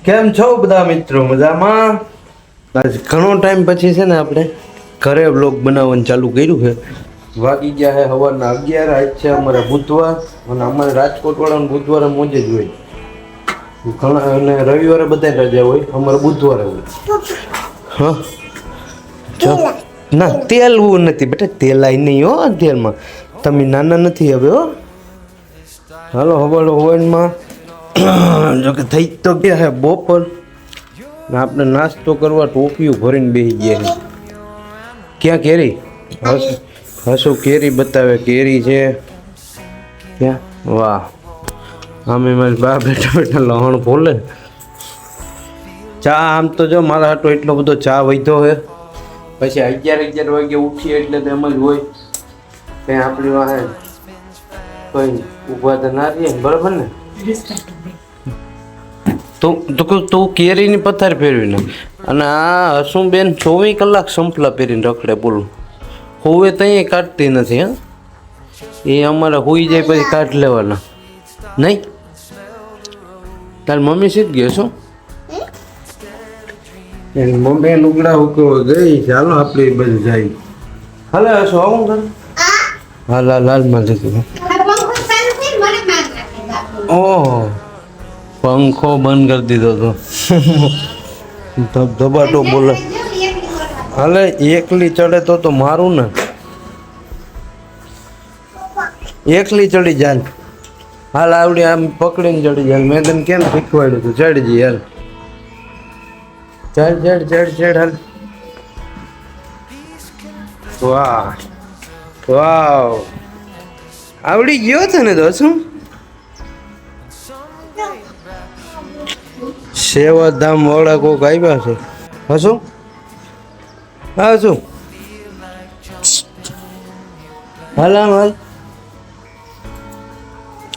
કેમ છો બધા મિત્રો? મજામાં? આજ ઘણો ટાઈમ પછી છે ને આપણે ઘરે વ્લોગ બનાવવાનું ચાલુ કર્યું છે. વાગી ગયા છે સવારના 11. આજ છે અમારે બુધવાર અને અમારે રાજકોટ વાળાને બુધવારે મોજે જ હોય. ઘણા અને રવિવારે બધા રજા હોય, અમારે બુધવારે હોય. હા ના તેલવું નથી બેટા, તેલાય નહીં હો તેલમાં. તમે નાના નથી હવે હો. હાલો હવાલો ઓવનમાં જોકે થઈ તો ગયા હે બપોર. આપણે નાસ્તો કરવા ટોપિયું ભરીને બેસી ગયા. ક્યાં કેરી? હસુ કેરી બતાવે. કેરી છે ક્યાં? વાહ, આમે મારી બા બેઠા બેઠા લહણ બોલે. ચા આમ તો જો મારા હાટો એટલો બધો ચા વધ્યો હે. પછી 11 વાગે ઉઠીએ એટલે તો એમ જ હોય કંઈ આપણી વાહે કોઈ ઊભા તો ના રહીએ, બરાબર ને? તું કેરીની પથાર ફેરવીને અને આ હસુંબેન 24 કલાક સંપલા પહેરીને રખડે. બોલું હોવે ત્યાં કાઢતી નથી. હા, એ અમારે હોઈ જાય પછી કાઢ લેવાના નહીં. તાર મમ્મી સીધ ગયો છો? એની મમ્મી લુગડા ઉકળવા ગઈ. ચાલો આપણે બધું જાય. હાલે હશો આવું કરે. હાલ હાલ હાલ માં જતું. ઓહ, પંખો બંધ કરી દીધો તો ધબાટો બોલે. હાલે એકલી ચડે તો મારું ને. એકલી ચડી જાય. હાલ આવડી આમ પકડીને ચડી જાય. મેં તને કેમ શીખવાડ્યું તું? ચડી જઈ હાલ. ચડ ચડ ચડ ચડ હાલ. વાહ વાહ, આવડી ગયો છે ને તો શું? સેવાધામ વાળા કોક આવ્યા છે. હશું હા શું? હાલ હાલ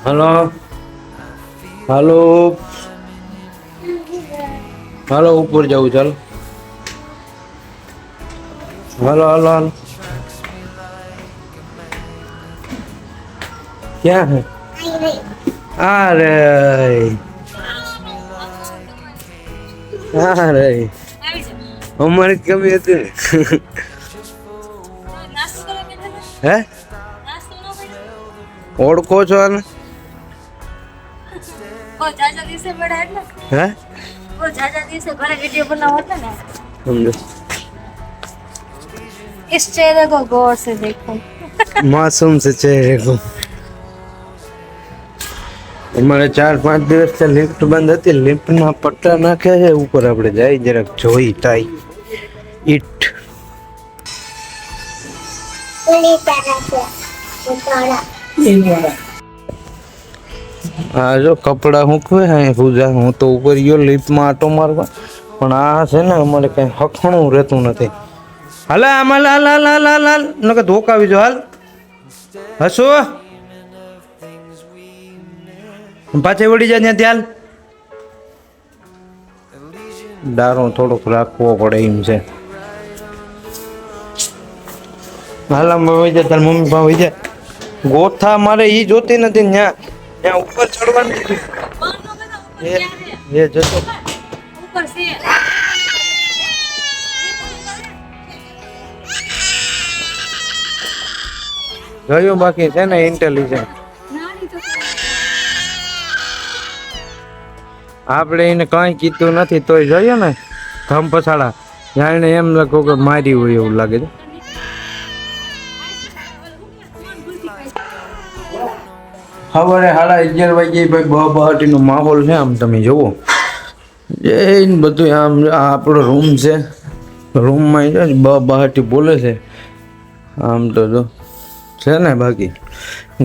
હાલો હાલો હાલો ઉપર જવું. ચાલો હાલો હાલો હાલો. ક્યાં હે? અરે અરે અમારી કમી હતી ને. હે ઓળખો છો આને? હે समझो इस चेहरे को गौर से देखो. मासूम से चेहरे को. हमारे 4-5 દિવસ से लिफ्ट બંધ હતી. लिफ्ट ના પટ્ટા નાખે છે ઉપર. આપણે જાય જરાક જોઈ તાઈ ઈટ. હા જો કપડા મૂકવે હે પૂજા. હું તો ઉપર ગયો લિફ્ટમાં આટો મારવા, પણ આ છે ને અમારે કઈ હખણું રહેતું નથી. હાલ આમાં હાલ હાલ હાલ હાલ હાલ નકર ધોકાવી જો. હાલ હસો પાછે વળી જાય ત્યાં. ડારો થોડોક રાખવો પડે એમ છે. હાલ આમ વહી જાય. તાર મમ્મી પા વહી જાય. ગોથા મારે ઈ જોતી નથી. ત્યાં ત્યાં ઉપર ચડવાનું એ જતો ऊपर से ગયો. બાકી છે ને ઇન્ટેલિજન્ટ. આપણે એને કઈ કીધું નથી તોય જોઈએ ને ધમ પછાડા. જાણે એમ લખો કે મારી હોય એવું લાગે છે. સવારે 11:30 વાગે ભાઈ બહાટીનો માહોલ છે. આમ તમે જુઓ જઈને બધું આમ. આ આપણો રૂમ છે. રૂમમાં બહાટી બોલે છે આમ તો જો છે ને. બાકી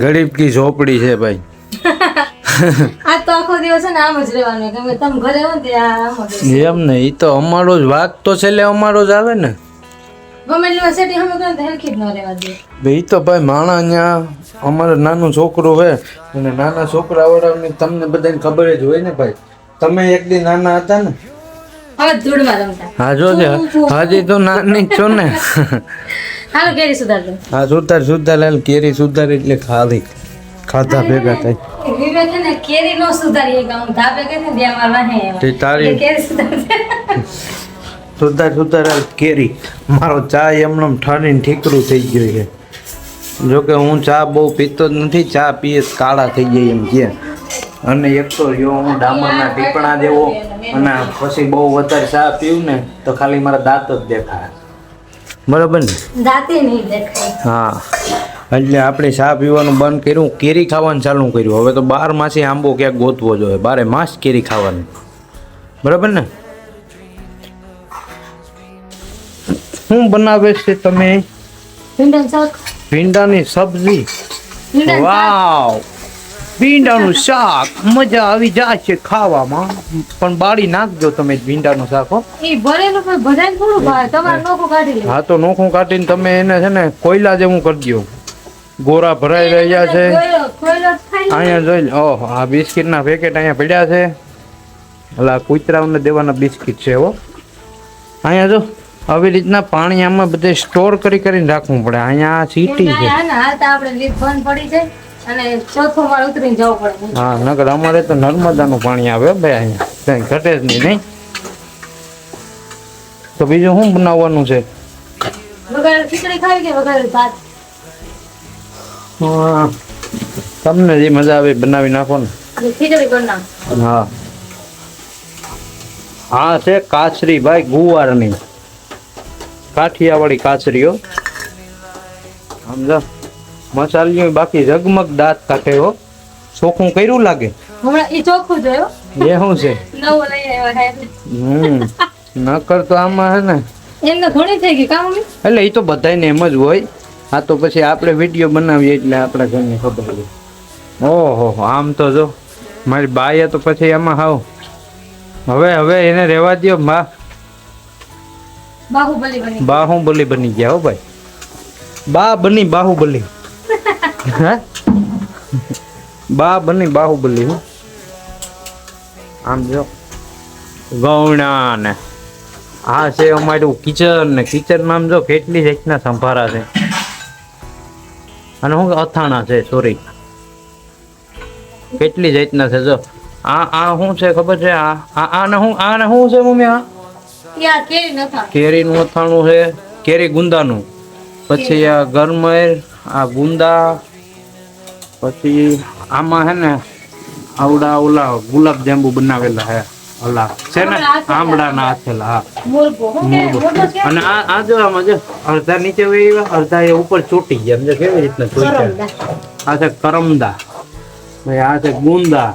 ગરીબ કી ઝોપડી છે ભાઈ. આ તો આખો દિવસ છે ને આમ જ રહેવાનું. કે તમે ઘરે હો ને આમ જ એમ ને. એ તો અમારો જ વાક તો છેલ્લે અમારો જ આવે ને. ગમે એટલી સેટિંગ અમે કરે તો હેરખી જ ન રહેવા દે. એ તો ભાઈ માણા અહીંયા અમારે નાનું છોકરું છે અને નાના છોકરાવાળાની તમને બધાને ખબર જ હોય ને ભાઈ. તમે એક દી નાના હતા ને. હવે ધૂળમાં રમતા. હા જોજે હજી તો નાની જ છો ને. હાલો કેરી સુધાર દો. હા સુધાર સુધાર હાલ. કેરી સુધાર એટલે ખાલી ખાધા ભેગા થાય. વિવેક છે ને કેરી નો સુધારીએ કે હું ધાબે ગઈ હતી ને ત્યાં મારા વાહે તે તારી- એટલે કેરી સુધારશે. સુધાર કેરી મારો ચા એમને ઠરીને ઠીકરું થઈ ગયું છે. જોકે હું ચા બહુ પીતો જ નથી, ચા પીએ તો કાળા થઈ જાય એમ કે. અને એક તો જો હું ડામરના ટીપણા જેવો, અને પછી બહુ વધારે ચા પીવું ને તો ખાલી મારા દાંત જ દેખાય. બરાબર ને? દાંતે નહીં દેખાય. હા, એટલે આપણે ચા પીવાનું બંધ કર્યું, કેરી ખાવાનું ચાલુ કર્યું. હવે તો 12 માસી આંબો ક્યાંક ગોતવો જોઈએ, 12 માસ કેરી ખાવાની. બરાબર ને? શું બનાવે છે તમે? ભીંડાનું શાક. ભીંડાની સબ્જી. ભીંડાનું શાક. વાવ, ભીંડાનું શાક મજા આવી જાય છે ખાવામાં. પણ બાળી નાખજો તમે ભીંડાનું શાક હો. ઈ ભરેલું પણ બધાને થોડું ભાવે, તમારે નોખું કાઢી લે. હા તો નોખું કાઢીને તમે એને છે ને કોયલા જેવું કરી દો. ગોરા ભરાઈ રહ્યા છે અહીંયા જોઈ લે. ઓહો, આ બિસ્કિટના પેકેટ અહીંયા પડ્યા છે. ઓલા કૂતરાઓને દેવાના બિસ્કિટ છે હો. અહીંયા જો આવી રીતના પાણી આમાં બધે સ્ટોર કરીને રાખવું પડે. અહીંયા સીટી છે. હાલતા આપણે લીપ બંધ પડી જાય અને ચોથો માળ ઉતરીને જવું પડે. હા, નકર અમારે તો નર્મદાનું પાણી આવે ભાઈ, અહીંયા કઈ ઘટે જ નહીં. તો બીજું શું બનાવવાનું છે? વઘારેલી ખીચડી ખાવી કે વઘારેલી ભાત? હા, તમને જે મજા આવે બનાવી નાખો ને. ખીચડી કરી નાખ. હા હા, છે કાચરી ભાઈ, ગુવારની કાઠિયાવાડી કાચરીઓ. સમજા મસાલીઓ બાકી ઝગમગ દાંત કાઢે હો. ચોખ્ખું કર્યું લાગે. હમણાં ઈ ચોખ્ખું જોયો. એ શું છે? નવું લઈ આવ્યા છે. નકર તો આમાં હે ને એમ તો ઘણી થઈ ગઈ કામ. એટલે એ તો બધાને એમ જ હોય. આ તો પછી આપણે વિડીયો બનાવીએ એટલે આપણા ઘરની ખબર હોય. ઓહો, આમ તો જો મારી બાઈએ તો પછી એમાં હાવ હવે એને રહેવા દો. બાહુબલી બની ગયા હો ભાઈ. બા બની બાહુબલી. હે, બા બની બાહુબલી. હું આમ જો ગૌણા ને આ છે અમારું કિચન ને કિચનમાં આમ જો કેટલી જાતના સંભારા છે. અને શું અથાણા છે, સોરી, કેટલી જાતના છે. જો આ શું છે ખબર છે? આને શું છે મમ્મી? આ કેરીનું અથાણું છે, કેરી ગુંદાનું. પછી આ ગરમર, આ ગુંદા. પછી આમાં હે ને આવડા ઓલા ગુલાબ જાંબુ બનાવેલા હે, ઓલા છે ને આંબળાના આથેલા. હા, અને આ જો આમાં જો અડધા નીચે વહી, અડધા એ ઉપર ચોટી ગયા. સમજો કેવી રીતના ચોટ્યા? આ છે કરમદા, ભાઈ આ છે ગુંદા.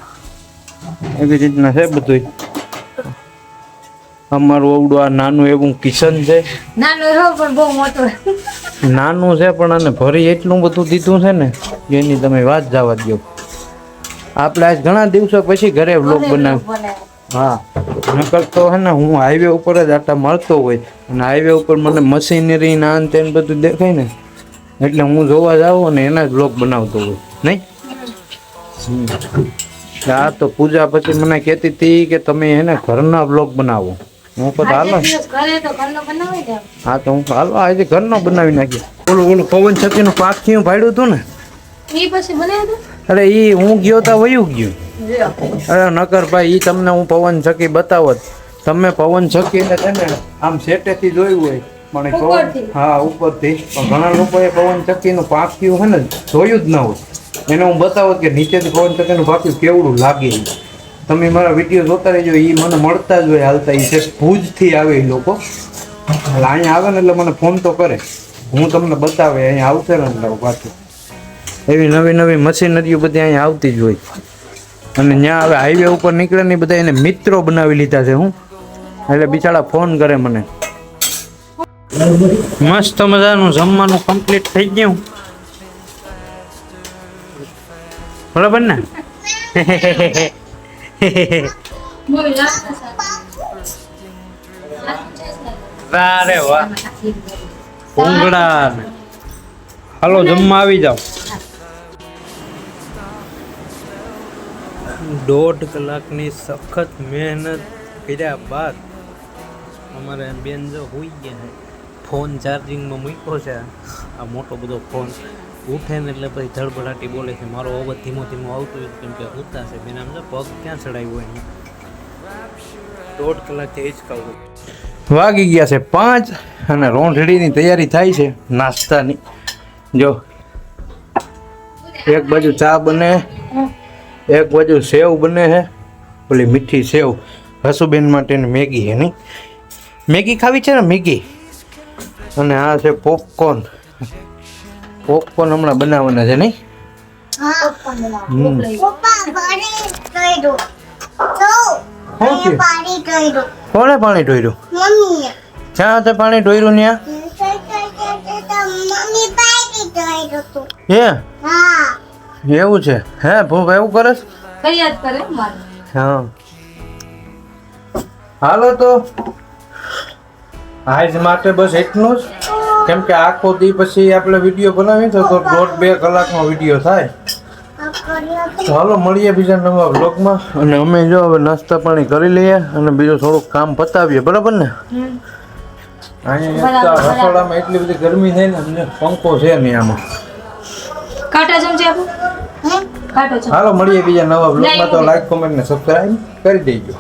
એવી રીતના છે બધું. અમારું અવડું આ નાનું એવું કિચન છે. નાનું છે પણ આને ભરી એટલું બધું દીધું છે ને એની તમે વાત જવા દો. આપણે આજ ઘણા દિવસો પછી ઘરે વ્લોગ બનાવ્યો. હા, નકર તો હે ને હું હાઈવે ઉપર જ આટા મળતો હોય, અને હાઈવે ઉપર મને મશીનરી ના અંત એને બધું દેખાય ને એટલે હું જોવા જાઉં અને એના જ વ્લોગ બનાવતો હોય. નહીં, આ તો પૂજા પછી મને કહેતી હતી કે તમે એને ઘરના વ્લોગ બનાવો. હું કહું હાલો. હા તો હું હાલો આજે ઘરનો બનાવી નાખીએ. ઓલું પવન છત્રીનું પાખિયું ભાડ્યું હતું ને, અરે ઈ હું ગયો તા વયું ગયું. અરે નકર ભાઈ, ઈ તમને હું પવન ચક્કી બતાવત. તમે પવન ચક્કીને છે ને આમ સેટેથી જોયું હોય પણ પવન, હા ઉપરથી, પણ ઘણા લોકોએ પવન ચક્કીનું પાખિયું છે ને જોયું જ ના હોય. એને હું બતાવત કે નીચેથી પવન ચક્કીનું પાખિયું કેવડું લાગે. તમે મારા વિડીયો જોતા રહેજો. એ મને મળતા જ હોય હાલતા. એ છે ભુજથી આવે એ લોકો. એટલે અહીંયા આવે ને એટલે મને ફોન તો કરે, હું તમને બતાવે. અહીંયા આવશે ને એટલે પાછું એવી નવી નવી મશીનરીઓ બધી અહીંયા આવતી જ હોય. અને ત્યાં હવે હાઈવે ઉપર નીકળે ને બધા એને મિત્રો બનાવી લીધા છે. હું એટલે બિચારા ફોન કરે મને. મસ્ત મજાનું જમવાનું કમ્પ્લીટ થઈ ગયું. બરાબર ને? અરે વાહ, ભૂંગળા. હાલો જમવા આવી જાઓ. 1.5 કલાકની સખત મહેનત કર્યા બાદ અમારે બેન જો હોઈ ગયા છે. ફોન ચાર્જિંગમાં મૂક્યો છે, આ મોટો બધો ફોન. ઉઠે ને એટલે પછી ધડબડાટી બોલે છે. મારો અવાજ ધીમો ધીમો આવતો હોય કેમ કે ઉઠતા છે બેન. આમ તો પગ ક્યાં ચડાવ્યો હોય એને 1.5 કલાકથી હિંચકાવું. વાગી ગયા છે 5 અને રોંઢડીની તૈયારી થાય છે નાસ્તાની. જો એક બાજુ ચા બને, એક બાજુ સેવ બને છે, ઓલી મીઠી સેવ હસુબેન માટેની મેગી છે નહીં, મેગી ખાવી છે ને મેગી. અને આ છે પોપકોર્ન. પોપકોર્ન હમણાં બનાવવાના છે નહીં. કોણે પાણી ઢોર્યું? ક્યાં તે પાણી ઢોર્યું ત્યાં? હે એવું છે? હે ભૂખ એવું કરે છે? ફરિયાદ કરે મારે. હા હાલો તો આજ માટે બસ એટલું જ. કેમ કે આખો દી પછી આપણે વિડીયો બનાવીએ તો 1.5-2 કલાકનો વિડીયો થાય. તો હાલો મળીએ બીજા નવા વ્લોગમાં. અને અમે જો હવે નાસ્તા પાણી કરી લઈએ અને બીજું થોડુંક કામ પતાવીએ, બરાબર ને? અહીંયા રસોડામાં એટલી બધી ગરમી થાય ને, અમને પંખો છે નહીં આમાં. કાંટા ચમચી આપો. કાંટો ચમચી. હાલો મળીએ બીજા નવા વ્લોગમાં. તો લાઈક કોમેન્ટ ને સબસ્ક્રાઈબ કરી દેજો.